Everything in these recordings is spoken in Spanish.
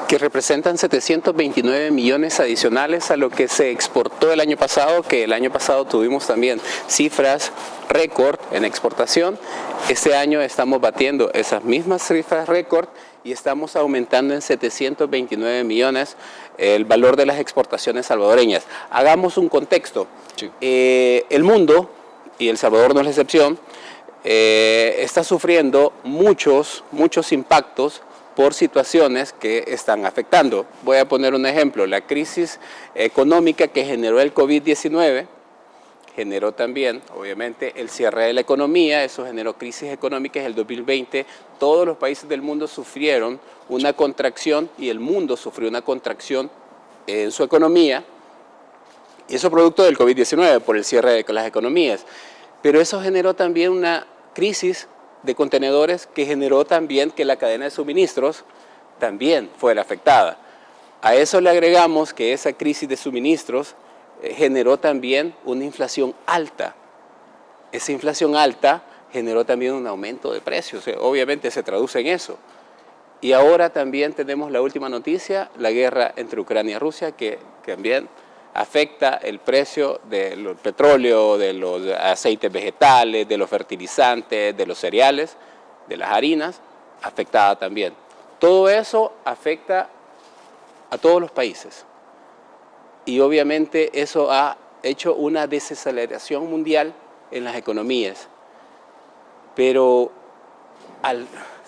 que representan 729 millones adicionales a lo que se exportó el año pasado, que el año pasado tuvimos también cifras récord en exportación. Este año estamos batiendo esas mismas cifras récord y estamos aumentando en 729 millones el valor de las exportaciones salvadoreñas. Hagamos un contexto. Sí. El mundo, y El Salvador no es la excepción, está sufriendo muchos impactos por situaciones que están afectando. Voy a poner un ejemplo: la crisis económica que generó el COVID-19, generó también, obviamente, el cierre de la economía, eso generó crisis económicas en el 2020, todos los países del mundo sufrieron una contracción y el mundo sufrió una contracción en su economía, y eso producto del COVID-19, por el cierre de las economías. Pero eso generó también una crisis de contenedores que generó también que la cadena de suministros también fuera afectada. A eso le agregamos que esa crisis de suministros generó también una inflación alta. Esa inflación alta generó también un aumento de precios, obviamente se traduce en eso. Y ahora también tenemos la última noticia, la guerra entre Ucrania y Rusia, que también afecta el precio del petróleo, de los aceites vegetales, de los fertilizantes, de los cereales, de las harinas, afectada también. Todo eso afecta a todos los países. Y obviamente eso ha hecho una desaceleración mundial en las economías. Pero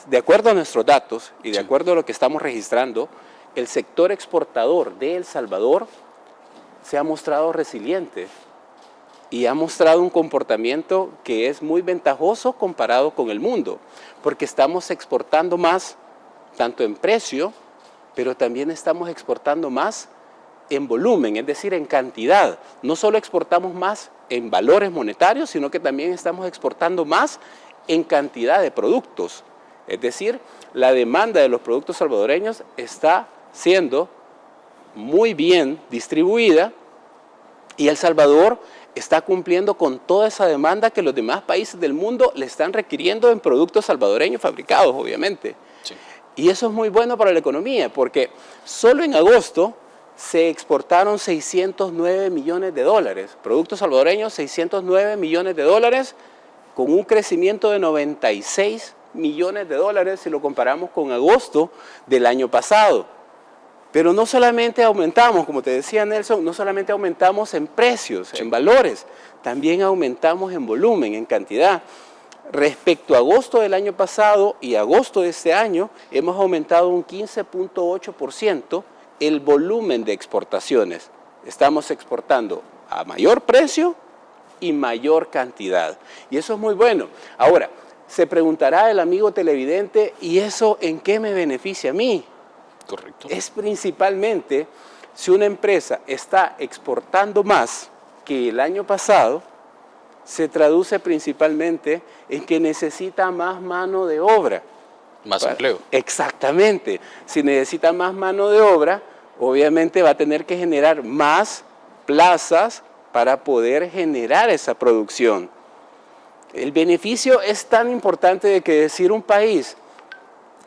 de acuerdo a nuestros datos y de acuerdo a lo que estamos registrando, el sector exportador de El Salvador se ha mostrado resiliente y ha mostrado un comportamiento que es muy ventajoso comparado con el mundo, porque estamos exportando más, tanto en precio, pero también estamos exportando más en volumen, es decir, en cantidad. No solo exportamos más en valores monetarios, sino que también estamos exportando más en cantidad de productos. Es decir, la demanda de los productos salvadoreños está siendo muy bien distribuida y El Salvador está cumpliendo con toda esa demanda que los demás países del mundo le están requiriendo en productos salvadoreños fabricados, obviamente. Sí. Y eso es muy bueno para la economía, porque solo en agosto se exportaron 609 millones de dólares, productos salvadoreños, 609 millones de dólares, con un crecimiento de 96 millones de dólares si lo comparamos con agosto del año pasado. Pero no solamente aumentamos, como te decía Nelson, no solamente aumentamos en precios, en valores, también aumentamos en volumen, en cantidad. Respecto a agosto del año pasado y agosto de este año, hemos aumentado un 15.8% el volumen de exportaciones. Estamos exportando a mayor precio y mayor cantidad. Y eso es muy bueno. Ahora, se preguntará el amigo televidente, ¿y eso en qué me beneficia a mí? Correcto. Es principalmente si una empresa está exportando más que el año pasado, se traduce principalmente en que necesita más mano de obra. Más empleo. Exactamente. Si necesita más mano de obra, obviamente va a tener que generar más plazas para poder generar esa producción. El beneficio es tan importante de que decir un país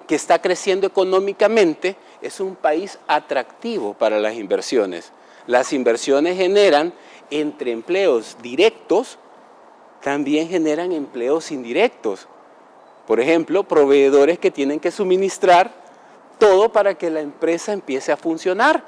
que está creciendo económicamente es un país atractivo para las inversiones. Las inversiones generan entre empleos directos, también generan empleos indirectos. Por ejemplo, proveedores que tienen que suministrar todo para que la empresa empiece a funcionar.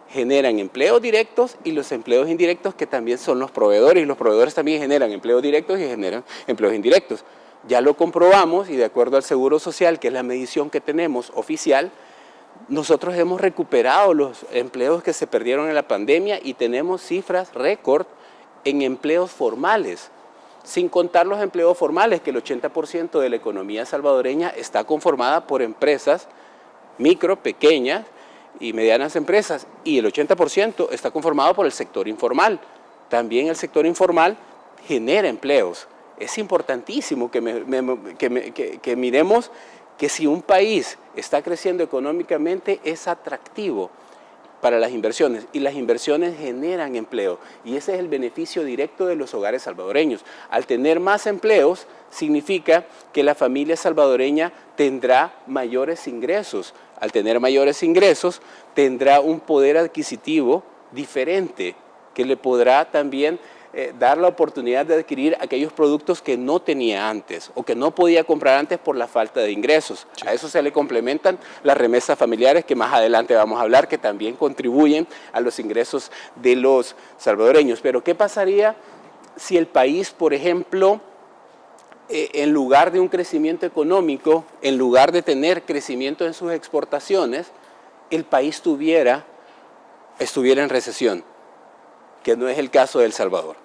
Generan empleos directos y los empleos indirectos que también son los proveedores, y los proveedores también generan empleos directos y generan empleos indirectos. Ya lo comprobamos y de acuerdo al Seguro Social, que es la medición que tenemos oficial, nosotros hemos recuperado los empleos que se perdieron en la pandemia y tenemos cifras récord en empleos formales, sin contar los empleos formales, que el 80% de la economía salvadoreña está conformada por empresas micro, pequeñas y medianas empresas, y el 80% está conformado por el sector informal. También el sector informal genera empleos. Es importantísimo que miremos que si un país está creciendo económicamente es atractivo para las inversiones, y las inversiones generan empleo, y ese es el beneficio directo de los hogares salvadoreños. Al tener más empleos significa que la familia salvadoreña tendrá mayores ingresos. al tener mayores ingresos, tendrá un poder adquisitivo diferente que le podrá también dar la oportunidad de adquirir aquellos productos que no tenía antes o que no podía comprar antes por la falta de ingresos. Sí. A eso se le complementan las remesas familiares que más adelante vamos a hablar, que también contribuyen a los ingresos de los salvadoreños. Pero ¿qué pasaría si el país, por ejemplo, en lugar de un crecimiento económico, en lugar de tener crecimiento en sus exportaciones, el país estuviera en recesión, que no es el caso de El Salvador?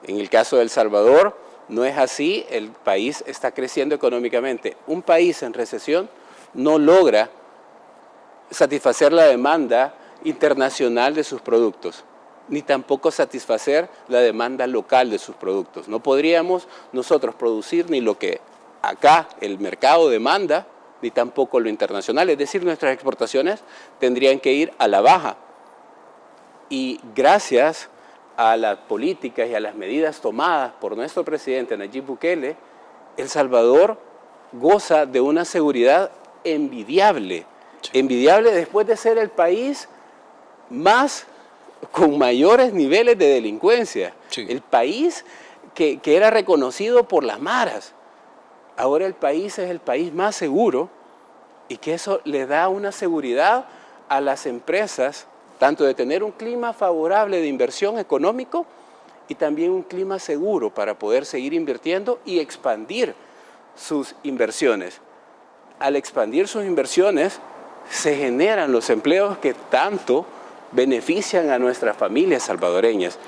En el caso de El Salvador no es así, el país está creciendo económicamente. Un país en recesión no logra satisfacer la demanda internacional de sus productos, ni tampoco satisfacer la demanda local de sus productos. No podríamos nosotros producir ni lo que acá el mercado demanda, ni tampoco lo internacional. Es decir, nuestras exportaciones tendrían que ir a la baja. Y gracias a las políticas y a las medidas tomadas por nuestro presidente Nayib Bukele, El Salvador goza de una seguridad envidiable. Sí. Envidiable después de ser el país con mayores niveles de delincuencia. Sí. El país que era reconocido por las maras. Ahora el país es el país más seguro y que eso le da una seguridad a las empresas, tanto de tener un clima favorable de inversión económico y también un clima seguro para poder seguir invirtiendo y expandir sus inversiones. Al expandir sus inversiones se generan los empleos que tanto benefician a nuestras familias salvadoreñas.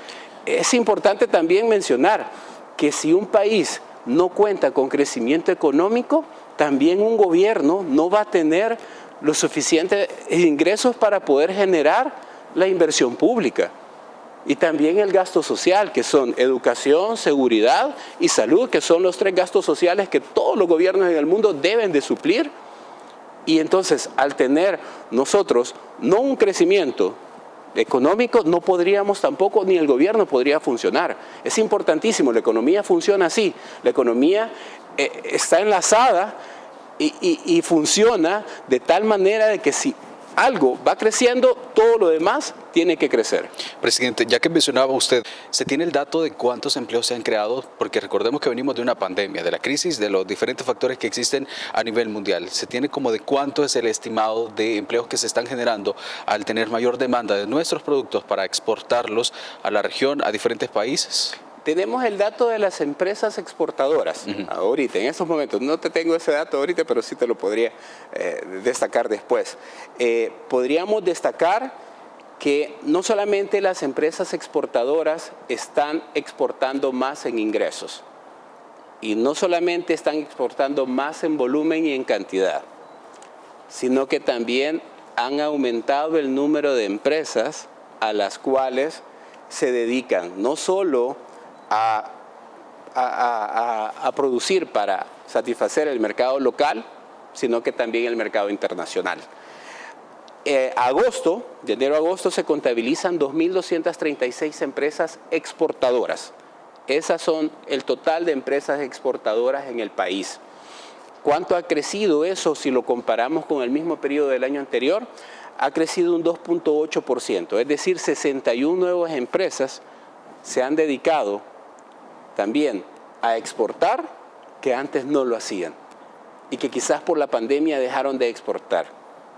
Es importante también mencionar que si un país no cuenta con crecimiento económico, también un gobierno no va a tener los suficientes ingresos para poder generar la inversión pública y también el gasto social, que son educación, seguridad y salud, que son los 3 gastos sociales que todos los gobiernos en el mundo deben de suplir. Y entonces, al tener nosotros no un crecimiento económico, no podríamos tampoco, ni el gobierno podría funcionar. Es importantísimo, la economía funciona así, la economía está enlazada y funciona de tal manera de que si algo va creciendo, todo lo demás tiene que crecer. Presidente, ya que mencionaba usted, ¿se tiene el dato de cuántos empleos se han creado? Porque recordemos que venimos de una pandemia, de la crisis, de los diferentes factores que existen a nivel mundial. ¿Se tiene como de cuánto es el estimado de empleos que se están generando al tener mayor demanda de nuestros productos para exportarlos a la región, a diferentes países? Tenemos el dato de las empresas exportadoras, ahorita, en estos momentos. No te tengo ese dato ahorita, pero sí te lo podría destacar después. Podríamos destacar que no solamente las empresas exportadoras están exportando más en ingresos, y no solamente están exportando más en volumen y en cantidad, sino que también han aumentado el número de empresas a las cuales se dedican no solo a producir para satisfacer el mercado local, sino que también el mercado internacional. De enero a agosto se contabilizan 2.236 empresas exportadoras. Esas son el total de empresas exportadoras en el país. ¿Cuánto ha crecido eso si lo comparamos con el mismo periodo del año anterior? Ha crecido un 2.8%, es decir, 61 nuevas empresas se han dedicado también a exportar que antes no lo hacían y que quizás por la pandemia dejaron de exportar.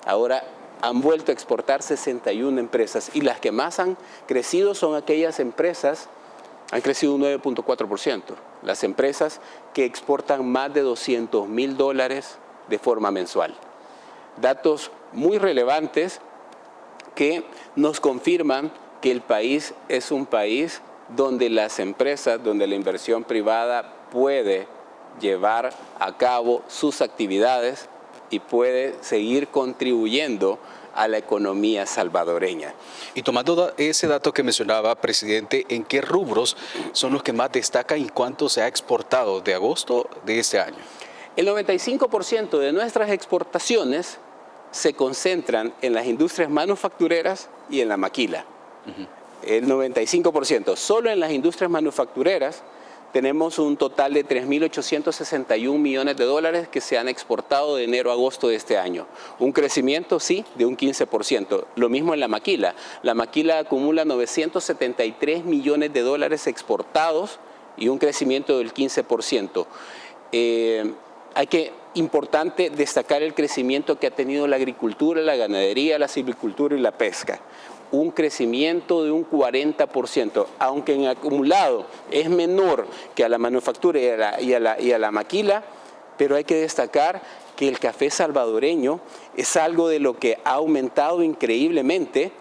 Ahora han vuelto a exportar 61 empresas y las que más han crecido son aquellas empresas, han crecido un 9.4%, las empresas que exportan más de $200.000 de forma mensual. Datos muy relevantes que nos confirman que el país es un país donde las empresas, donde la inversión privada puede llevar a cabo sus actividades y puede seguir contribuyendo a la economía salvadoreña. Y tomando ese dato que mencionaba, presidente, ¿en qué rubros son los que más destacan y cuánto se ha exportado de agosto de este año? El 95% de nuestras exportaciones se concentran en las industrias manufactureras y en la maquila. El 95%. Solo en las industrias manufactureras tenemos un total de 3.861 millones de dólares que se han exportado de enero a agosto de este año. Un crecimiento, sí, de un 15%. Lo mismo en la maquila. La maquila acumula 973 millones de dólares exportados y un crecimiento del 15%. Importante destacar el crecimiento que ha tenido la agricultura, la ganadería, la silvicultura y la pesca. Un crecimiento de un 40%, aunque en acumulado es menor que a la manufactura y a la maquila, pero hay que destacar que el café salvadoreño es algo de lo que ha aumentado increíblemente,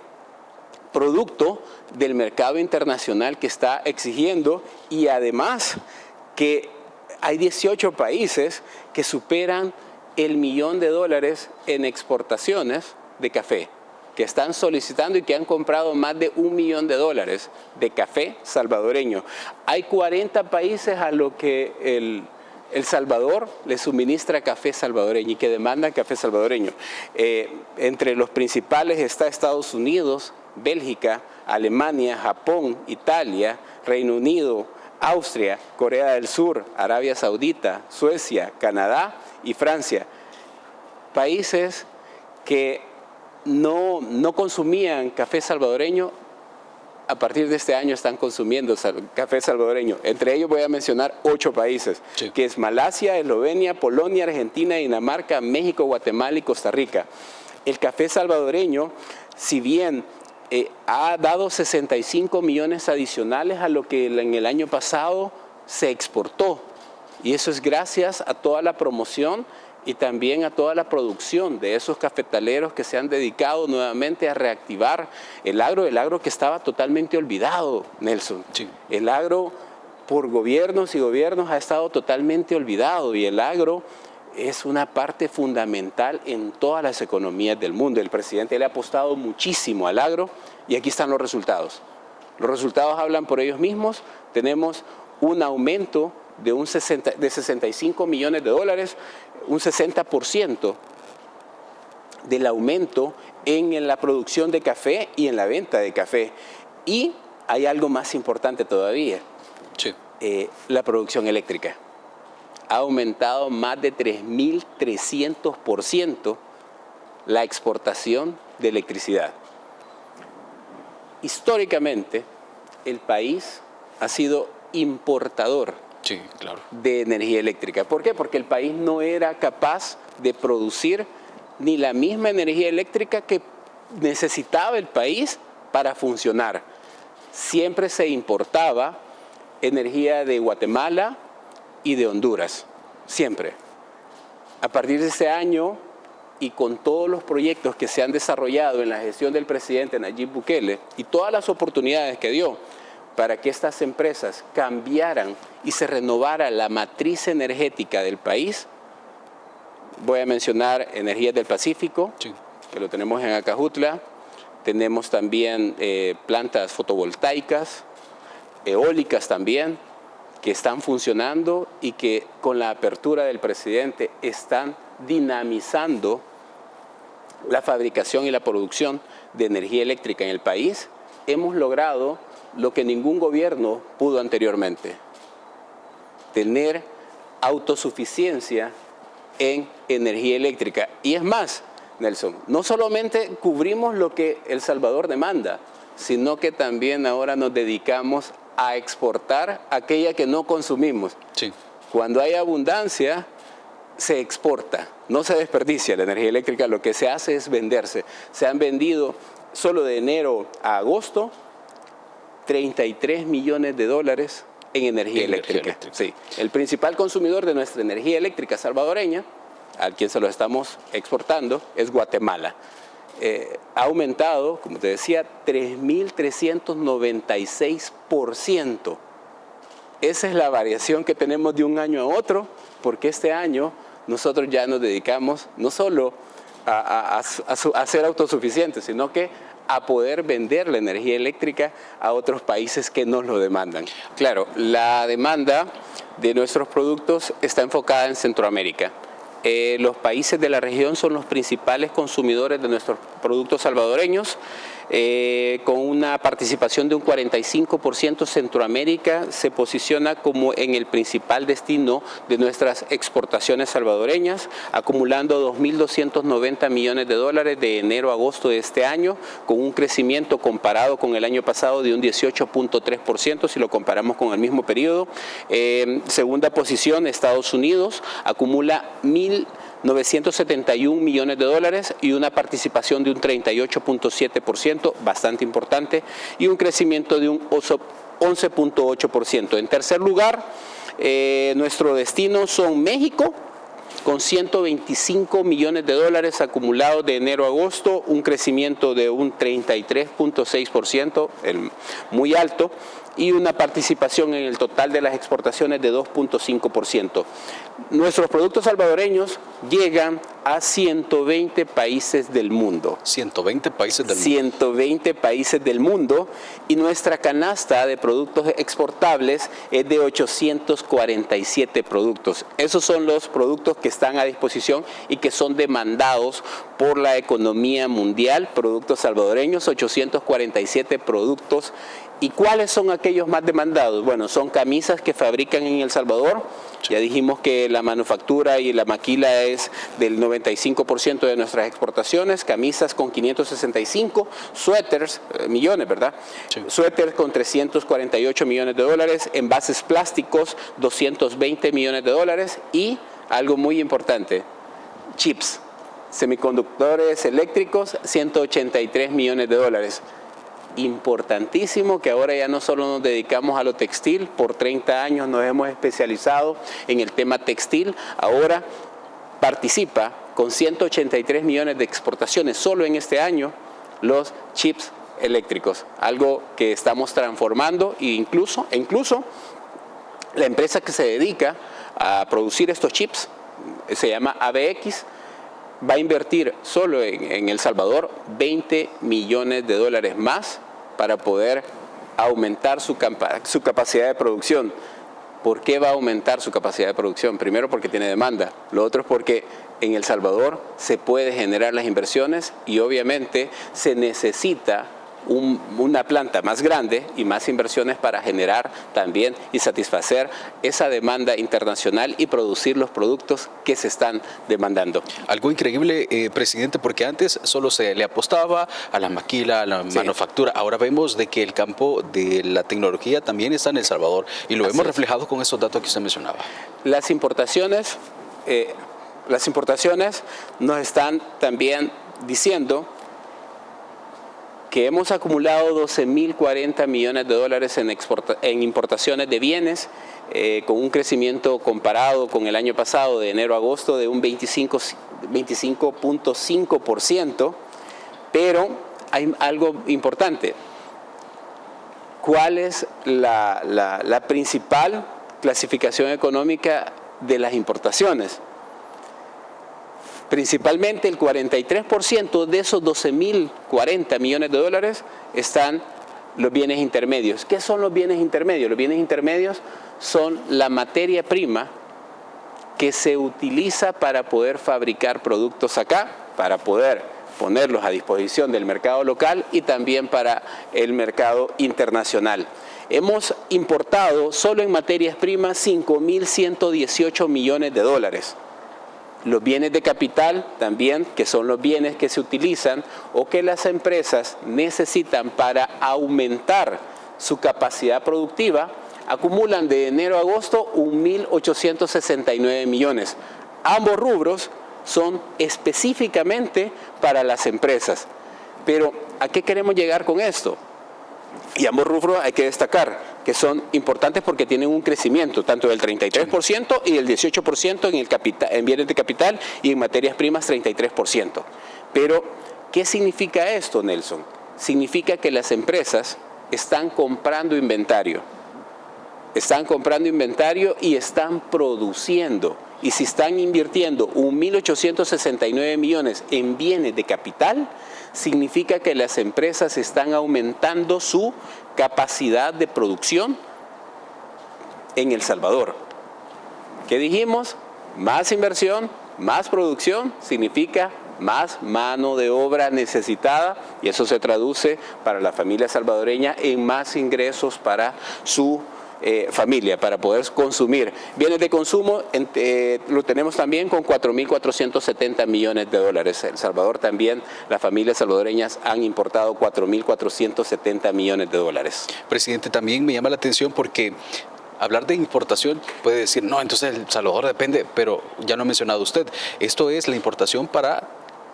producto del mercado internacional que está exigiendo, y además que hay 18 países que superan el $1.000.000 en exportaciones de café, que están solicitando y que han comprado más de $1 millón de café salvadoreño. Hay 40 países a los que El Salvador le suministra café salvadoreño y que demandan café salvadoreño. Entre los principales está Estados Unidos, Bélgica, Alemania, Japón, Italia, Reino Unido, Austria, Corea del Sur, Arabia Saudita, Suecia, Canadá y Francia. Países que no consumían café salvadoreño, a partir de este año están consumiendo café salvadoreño. Entre ellos voy a mencionar 8 países, sí, que es Malasia, Eslovenia, Polonia, Argentina, Dinamarca, México, Guatemala y Costa Rica. El café salvadoreño, si bien ha dado 65 millones adicionales a lo que en el año pasado se exportó, y eso es gracias a toda la promoción y también a toda la producción de esos cafetaleros que se han dedicado nuevamente a reactivar el agro que estaba totalmente olvidado, Nelson. Sí. El agro por gobiernos y gobiernos ha estado totalmente olvidado, y el agro es una parte fundamental en todas las economías del mundo. El presidente le ha apostado muchísimo al agro y aquí están los resultados. Los resultados hablan por ellos mismos. Tenemos un aumento de 65 millones de dólares, un 60% del aumento en la producción de café y en la venta de café. Y hay algo más importante todavía, sí, la producción eléctrica. Ha aumentado más de 3.300% la exportación de electricidad. Históricamente, el país ha sido importador, sí, claro, de energía eléctrica. ¿Por qué? Porque el país no era capaz de producir ni la misma energía eléctrica que necesitaba el país para funcionar. Siempre se importaba energía de Guatemala y de Honduras, siempre. A partir de ese año, y con todos los proyectos que se han desarrollado en la gestión del presidente Nayib Bukele y todas las oportunidades que dio para que estas empresas cambiaran y se renovara la matriz energética del país, voy a mencionar Energías del Pacífico, sí, que lo tenemos en Acajutla. Tenemos también plantas fotovoltaicas, eólicas también, que están funcionando y que con la apertura del presidente están dinamizando la fabricación y la producción de energía eléctrica en el país. Hemos logrado lo que ningún gobierno pudo anteriormente: tener autosuficiencia en energía eléctrica. Y es más, Nelson, no solamente cubrimos lo que El Salvador demanda, sino que también ahora nos dedicamos a exportar aquella que no consumimos. Sí. Cuando hay abundancia, se exporta, no se desperdicia la energía eléctrica, lo que se hace es venderse. Se han vendido solo de enero a agosto 33 millones de dólares en energía eléctrica. Sí. El principal consumidor de nuestra energía eléctrica salvadoreña, al quien se lo estamos exportando, es Guatemala. Ha aumentado, como te decía, 3.396%. Esa es la variación que tenemos de un año a otro, porque este año nosotros ya nos dedicamos no solo a ser autosuficientes, sino que a poder vender la energía eléctrica a otros países que nos lo demandan. Claro, la demanda de nuestros productos está enfocada en Centroamérica. Los países de la región son los principales consumidores de nuestros productos salvadoreños. Con una participación de un 45%, Centroamérica se posiciona como en el principal destino de nuestras exportaciones salvadoreñas, acumulando $2.290 millones de enero a agosto de este año, con un crecimiento comparado con el año pasado de un 18.3% si lo comparamos con el mismo periodo. Segunda posición, Estados Unidos acumula 1.971 millones de dólares y una participación de un 38.7%, bastante importante, y un crecimiento de un 11.8%. En tercer lugar, nuestro destino son México, con 125 millones de dólares acumulados de enero a agosto, un crecimiento de un 33.6%, muy alto, y una participación en el total de las exportaciones de 2.5%. Nuestros productos salvadoreños llegan a 120 países del mundo. 120 países del mundo. 120 países del mundo, y nuestra canasta de productos exportables es de 847 productos. Esos son los productos que están a disposición y que son demandados por la economía mundial. Productos salvadoreños, 847 productos. ¿Y cuáles son aquellos más demandados? Bueno, son camisas que fabrican en El Salvador. Ya dijimos que la manufactura y la maquila es del 95% de nuestras exportaciones. Camisas con 565, suéteres, millones, ¿verdad? Sí. Suéteres con 348 millones de dólares, envases plásticos, 220 millones de dólares, y algo muy importante, chips, semiconductores eléctricos, 183 millones de dólares. Importantísimo que ahora ya no solo nos dedicamos a lo textil, por 30 años nos hemos especializado en el tema textil, ahora participa con 183 millones de exportaciones solo en este año los chips eléctricos, algo que estamos transformando, e incluso la empresa que se dedica a producir estos chips, se llama ABX, va a invertir solo en El Salvador 20 millones de dólares más para poder aumentar su capacidad de producción. ¿Por qué va a aumentar su capacidad de producción? Primero, porque tiene demanda. Lo otro es porque en El Salvador se puede generar las inversiones y obviamente se necesita una planta más grande y más inversiones para generar también y satisfacer esa demanda internacional y producir los productos que se están demandando. Algo increíble, presidente, porque antes solo se le apostaba a la maquila, a la manufactura. Ahora vemos de que el campo de la tecnología también está en El Salvador y lo hemos reflejado con esos datos que usted mencionaba. Las importaciones nos están también diciendo que hemos acumulado 12.040 millones de dólares en importaciones de bienes, con un crecimiento comparado con el año pasado de enero a agosto de un 25.5%, pero hay algo importante. ¿Cuál es la principal clasificación económica de las importaciones? Principalmente el 43% de esos 12.040 millones de dólares están los bienes intermedios. ¿Qué son los bienes intermedios? Los bienes intermedios son la materia prima que se utiliza para poder fabricar productos acá, para poder ponerlos a disposición del mercado local y también para el mercado internacional. Hemos importado solo en materias primas 5.118 millones de dólares. Los bienes de capital también, que son los bienes que se utilizan o que las empresas necesitan para aumentar su capacidad productiva, acumulan de enero a agosto 1.869 millones. Ambos rubros son específicamente para las empresas. Pero, ¿a qué queremos llegar con esto? Y ambos rubros hay que destacar que son importantes porque tienen un crecimiento tanto del 33% y del 18% en bienes de capital y en materias primas 33%. Pero, ¿qué significa esto, Nelson? Significa que las empresas están comprando inventario. Están comprando inventario y están produciendo. Y si están invirtiendo 1.869 millones en bienes de capital, significa que las empresas están aumentando su capacidad de producción en El Salvador. ¿Qué dijimos? Más inversión, más producción, significa más mano de obra necesitada, y eso se traduce para la familia salvadoreña en más ingresos para su familia, para poder consumir. Bienes de consumo lo tenemos también con 4.470 millones de dólares. El Salvador también, las familias salvadoreñas han importado 4.470 millones de dólares. Presidente, también me llama la atención porque hablar de importación puede decir, no, entonces El Salvador depende, pero ya lo ha mencionado usted, esto es la importación para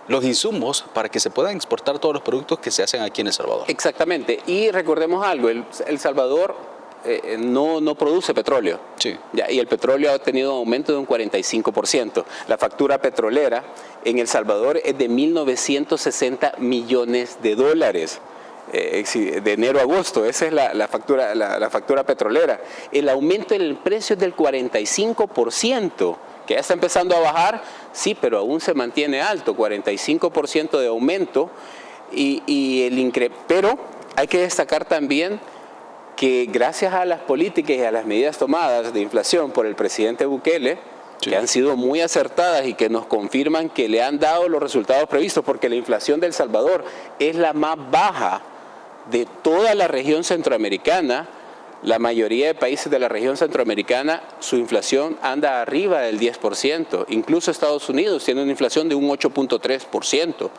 los insumos para que se puedan exportar todos los productos que se hacen aquí en El Salvador. Exactamente, y recordemos algo, El Salvador no produce petróleo. Sí. Y el petróleo ha tenido un aumento de un 45%. La factura petrolera en El Salvador es de 1.960 millones de dólares. De enero a agosto, esa es la factura petrolera. El aumento en el precio es del 45%, que ya está empezando a bajar, sí, pero aún se mantiene alto, 45% de aumento. Pero hay que destacar también que gracias a las políticas y a las medidas tomadas de inflación por el presidente Bukele, sí, que han sido muy acertadas y que nos confirman que le han dado los resultados previstos, porque la inflación de El Salvador es la más baja de toda la región centroamericana. La mayoría de países de la región centroamericana, su inflación anda arriba del 10%, incluso Estados Unidos tiene una inflación de un 8.3%.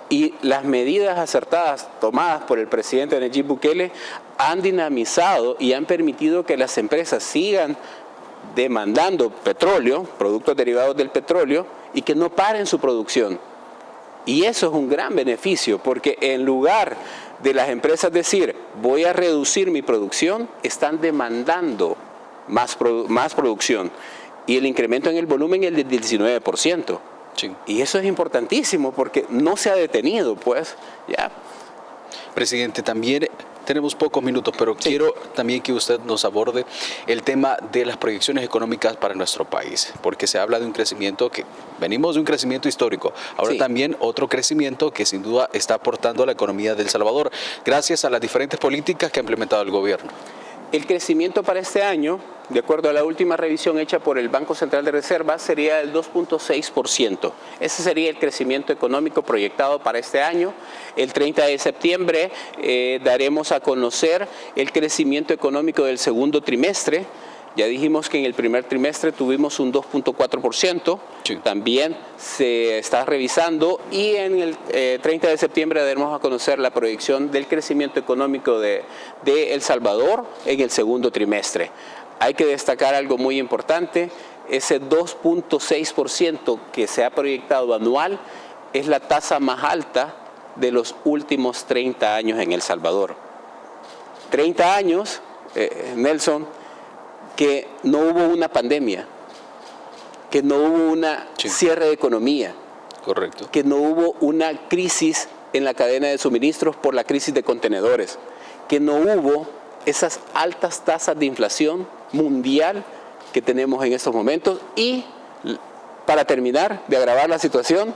Y las medidas acertadas tomadas por el presidente Nayib Bukele han dinamizado y han permitido que las empresas sigan demandando petróleo, productos derivados del petróleo, y que no paren su producción. Y eso es un gran beneficio, porque en lugar de las empresas decir, voy a reducir mi producción, están demandando más producción. Y el incremento en el volumen es del 19%. Sí. Y eso es importantísimo porque no se ha detenido, pues, ya. Presidente, también tenemos pocos minutos, pero sí, quiero también que usted nos aborde el tema de las proyecciones económicas para nuestro país, porque se habla de un crecimiento que venimos de un crecimiento histórico, ahora sí, también otro crecimiento que sin duda está aportando a la economía de El Salvador, gracias a las diferentes políticas que ha implementado el gobierno. El crecimiento para este año, de acuerdo a la última revisión hecha por el Banco Central de Reserva, sería del 2.6%. Ese sería el crecimiento económico proyectado para este año. El 30 de septiembre daremos a conocer el crecimiento económico del segundo trimestre. Ya dijimos que en el primer trimestre tuvimos un 2.4%, sí, también se está revisando, y en el 30 de septiembre daremos a conocer la proyección del crecimiento económico de El Salvador en el segundo trimestre. Hay que destacar algo muy importante, ese 2.6% que se ha proyectado anual es la tasa más alta de los últimos 30 años en El Salvador. 30 años, Nelson, que no hubo una pandemia, que no hubo una cierre de economía, correcto, que no hubo una crisis en la cadena de suministros por la crisis de contenedores, que no hubo esas altas tasas de inflación mundial que tenemos en estos momentos, y para terminar de agravar la situación,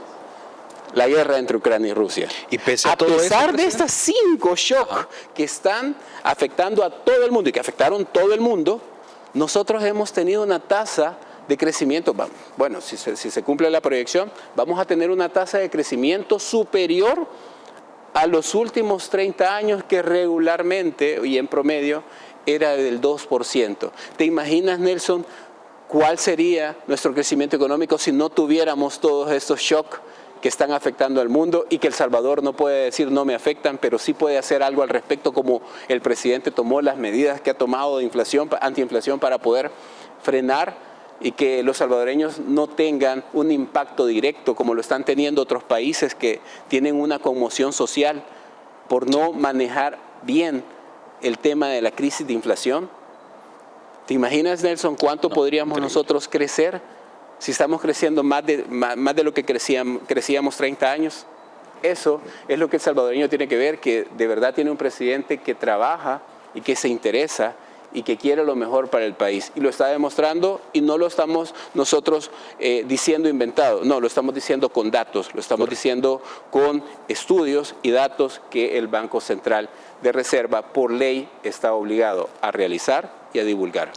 la guerra entre Ucrania y Rusia. Y pese a pesar de estas 5 shocks que están afectando a todo el mundo y que afectaron todo el mundo, nosotros hemos tenido una tasa de crecimiento, bueno, si se cumple la proyección, vamos a tener una tasa de crecimiento superior a los últimos 30 años, que regularmente y en promedio era del 2%. ¿Te imaginas, Nelson, cuál sería nuestro crecimiento económico si no tuviéramos todos estos shocks que están afectando al mundo y que El Salvador no puede decir no me afectan, pero sí puede hacer algo al respecto, como el presidente tomó las medidas que ha tomado de inflación, antiinflación, para poder frenar y que los salvadoreños no tengan un impacto directo como lo están teniendo otros países que tienen una conmoción social por no manejar bien el tema de la crisis de inflación? ¿Te imaginas, Nelson, cuánto podríamos nosotros crecer si estamos creciendo más de lo que crecíamos 30 años? Eso es lo que el salvadoreño tiene que ver, que de verdad tiene un presidente que trabaja y que se interesa y que quiere lo mejor para el país. Y lo está demostrando, y no lo estamos nosotros diciendo inventado, no, lo estamos diciendo con datos, lo estamos diciendo con estudios y datos que el Banco Central de Reserva por ley está obligado a realizar y a divulgar.